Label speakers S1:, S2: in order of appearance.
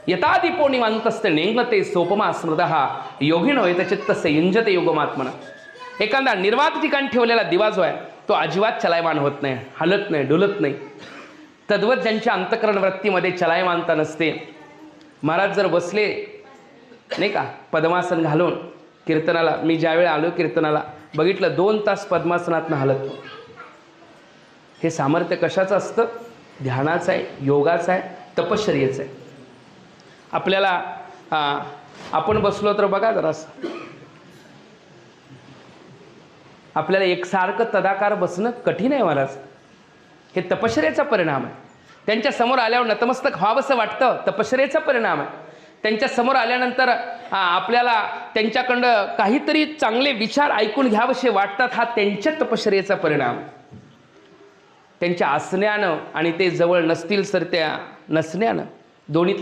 S1: यथा दीपो निवांतस्ते नेंगते सोपमा स्मृतः योगिनो यतचित्तस्य युंजते योगमात्मना. एखादा निर्वात ठिकाणी ठेवलेला दिवा जो आहे तो अजिबात चलायमान होत नाही, हलत नाही, डुलत नाही. तद्वत ज्यांच्या अंतःकरण वृत्तीमध्ये चलायमानता नसते. महाराज जर बसले नाही का पद्मासन घालून कीर्तनाला, मी ज्यावेळी आलो कीर्तनाला बघितलं 2 तास पद्मासनातनं हलत. हे सामर्थ्य कशाचं असतं? ध्यानाचं आहे, योगाचं आहे, तपश्चर्येचं आहे. आपल्याला आपण बसलो तर बघा जरासं, आपल्याला एकसारखं तदाकार बसणं कठीण आहे महाराज. हे तपश्चर्येचा परिणाम आहे. त्यांच्या समोर आल्यावर नतमस्तक व्हावंसं वाटतं, तपश्चर्येचा परिणाम आहे. त्यांच्या समोर आल्यानंतर आपल्याला त्यांच्याकडं काहीतरी चांगले विचार ऐकून घ्यावेसे वाटतात, हा त्यांच्या तपश्चर्येचा परिणाम. त्यांच्या असण्यानं आणि ते जवळ नसतील तर त्या नसण्यानं दोन्हीतला